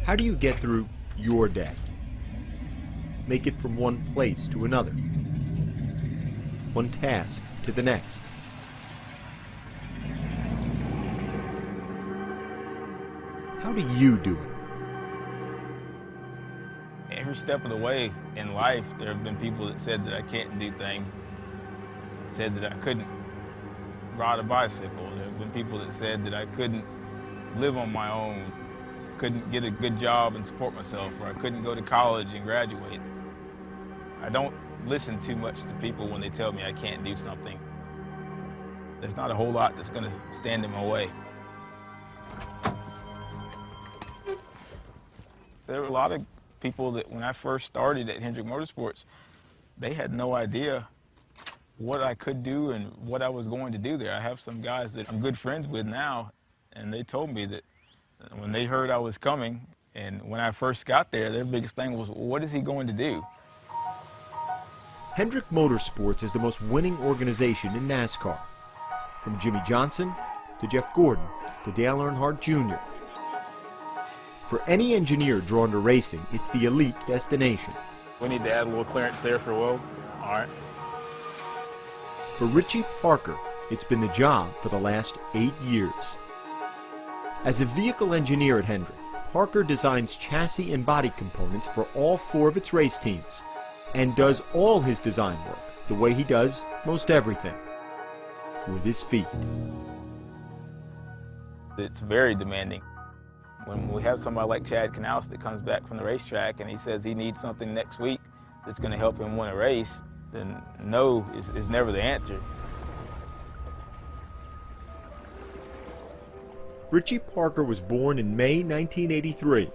How do you get through your day? Make it from one place to another, one task to the next. How do you do it? Every step of the way in life, there have been people that said that I can't do things, said that I couldn't ride a bicycle. There have been people that said that I couldn't live on my own, couldn't get a good job and support myself, or I couldn't go to college and graduate. I don't listen too much to people when they tell me I can't do something. There's not a whole lot that's going to stand in my way. There were a lot of people that when I first started at Hendrick Motorsports, they had no idea what I could do and what I was going to do there. I have some guys that I'm good friends with now, and they told me that when they heard I was coming, and when I first got there, their biggest thing was, what is he going to do? Hendrick Motorsports is the most winning organization in NASCAR. From Jimmy Johnson to Jeff Gordon to Dale Earnhardt Jr. For any engineer drawn to racing, it's the elite destination. We need to add a little clearance there for Will. All right. For Richie Parker, it's been the job for the last 8 years. As a vehicle engineer at Hendrick, Parker designs chassis and body components for all 4 of its race teams and does all his design work the way he does most everything, with his feet. It's very demanding. When we have somebody like Chad Knaus that comes back from the racetrack and he says he needs something next week that's going to help him win a race, then no is never the answer. Richie Parker was born in May 1983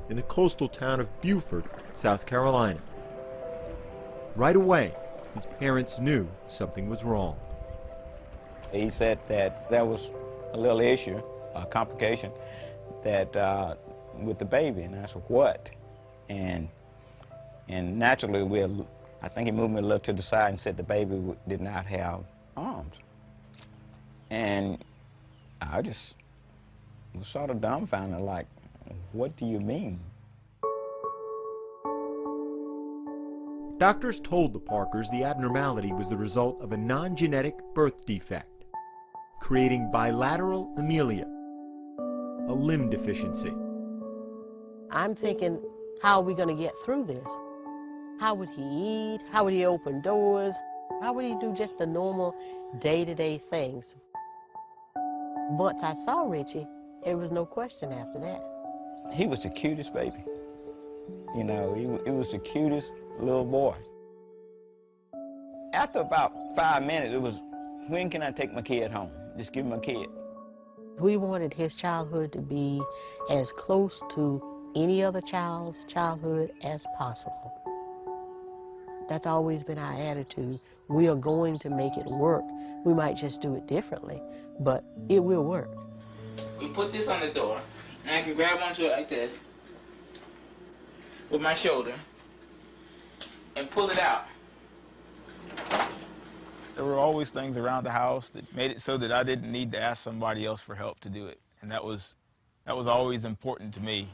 in the coastal town of Beaufort, South Carolina. Right away, his parents knew something was wrong. He said that there was a little issue, a complication, that with the baby, and I said, what? And naturally, I think he moved me a little to the side and said the baby did not have arms. And I just was sort of dumbfounded, like, what do you mean? Doctors told the Parkers the abnormality was the result of a non-genetic birth defect, creating bilateral amelia, a limb deficiency. I'm thinking, how are we going to get through this? How would he eat? How would he open doors? How would he do just the normal day-to-day things? Once I saw Richie, there was no question after that. He was the cutest baby. You know, he was the cutest little boy. After about 5 minutes, it was, when can I take my kid home? Just give him a kid. We wanted his childhood to be as close to any other child's childhood as possible. That's always been our attitude. We are going to make it work. We might just do it differently, but it will work. We put this on the door, and I can grab onto it like this with my shoulder and pull it out. There were always things around the house that made it so that I didn't need to ask somebody else for help to do it, and that was always important to me.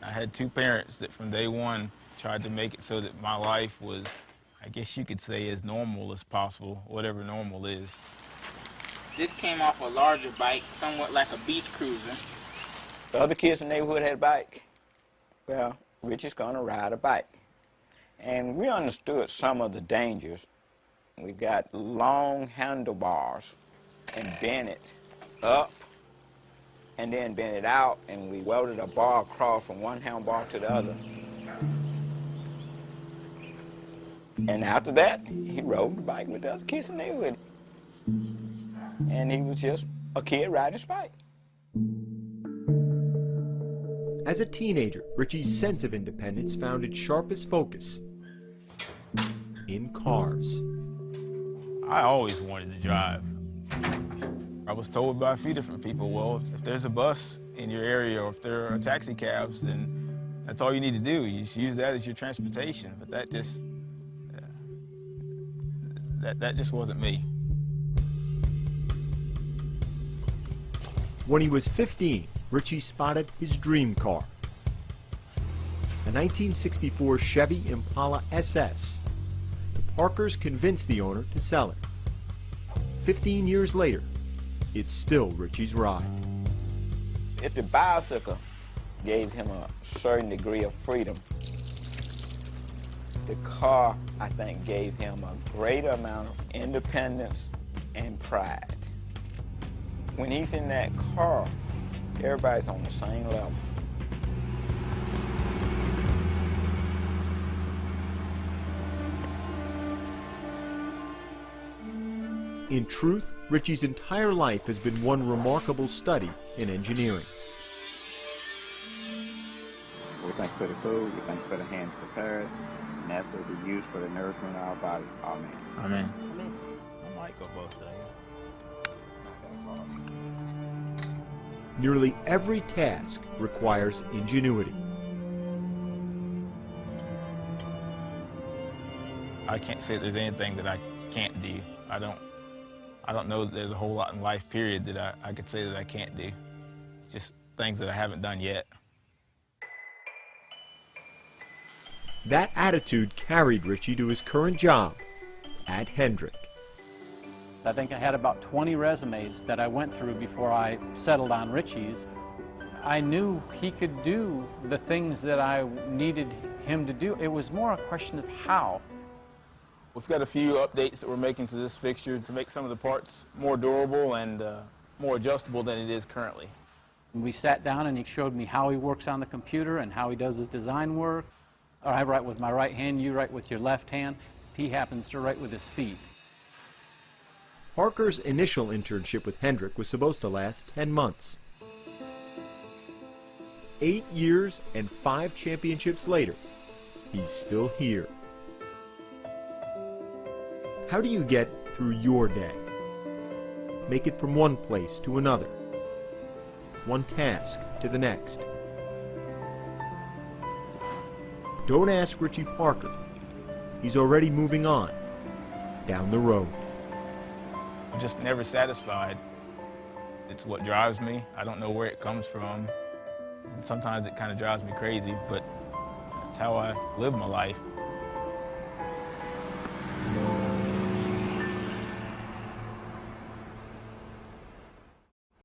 I had 2 parents that from day one tried to make it so that my life was, I guess you could say, as normal as possible, whatever normal is. This came off a larger bike, somewhat like a beach cruiser. The other kids in the neighborhood had a bike. Well, Richie's gonna ride a bike. And we understood some of the dangers. We got long handlebars and bent it up and then bent it out, and we welded a bar across from one handlebar to the other. And after that, he rode the bike with the other kids in the neighborhood. And he was just a kid riding his bike. As a teenager, Richie's sense of independence found its sharpest focus in cars. I always wanted to drive. I was told by a few different people, well, if there's a bus in your area or if there are taxi cabs, then that's all you need to do. You just use that as your transportation. But that just, that just wasn't me. When he was 15, Richie spotted his dream car, a 1964 Chevy Impala SS. The Parkers convinced the owner to sell it. 15 years later, it's still Richie's ride. If the bicycle gave him a certain degree of freedom, the car, I think, gave him a greater amount of independence and pride. When he's in that car, everybody's on the same level. In truth, Richie's entire life has been one remarkable study in engineering. We thank you for the food, we thank you for the hands prepared, and that's to be used for the nourishment of our bodies. Amen. Amen. Amen. I might go both days. Nearly every task requires ingenuity. I can't say there's anything that I can't do. I don't know that there's a whole lot in life, period, that I could say that I can't do. Just things that I haven't done yet. That attitude carried Richie to his current job at Hendrick. I think I had about 20 resumes that I went through before I settled on Richie's. I knew he could do the things that I needed him to do. It was more a question of how. We've got a few updates that we're making to this fixture to make some of the parts more durable and more adjustable than it is currently. We sat down and he showed me how he works on the computer and how he does his design work. I write with my right hand, you write with your left hand. He happens to write with his feet. Parker's initial internship with Hendrick was supposed to last 10 months. 8 years and 5 championships later, he's still here. How do you get through your day? Make it from one place to another, one task to the next. Don't ask Richie Parker. He's already moving on down the road. I'm just never satisfied. It's what drives me. I don't know where it comes from. And sometimes it kind of drives me crazy, but it's how I live my life.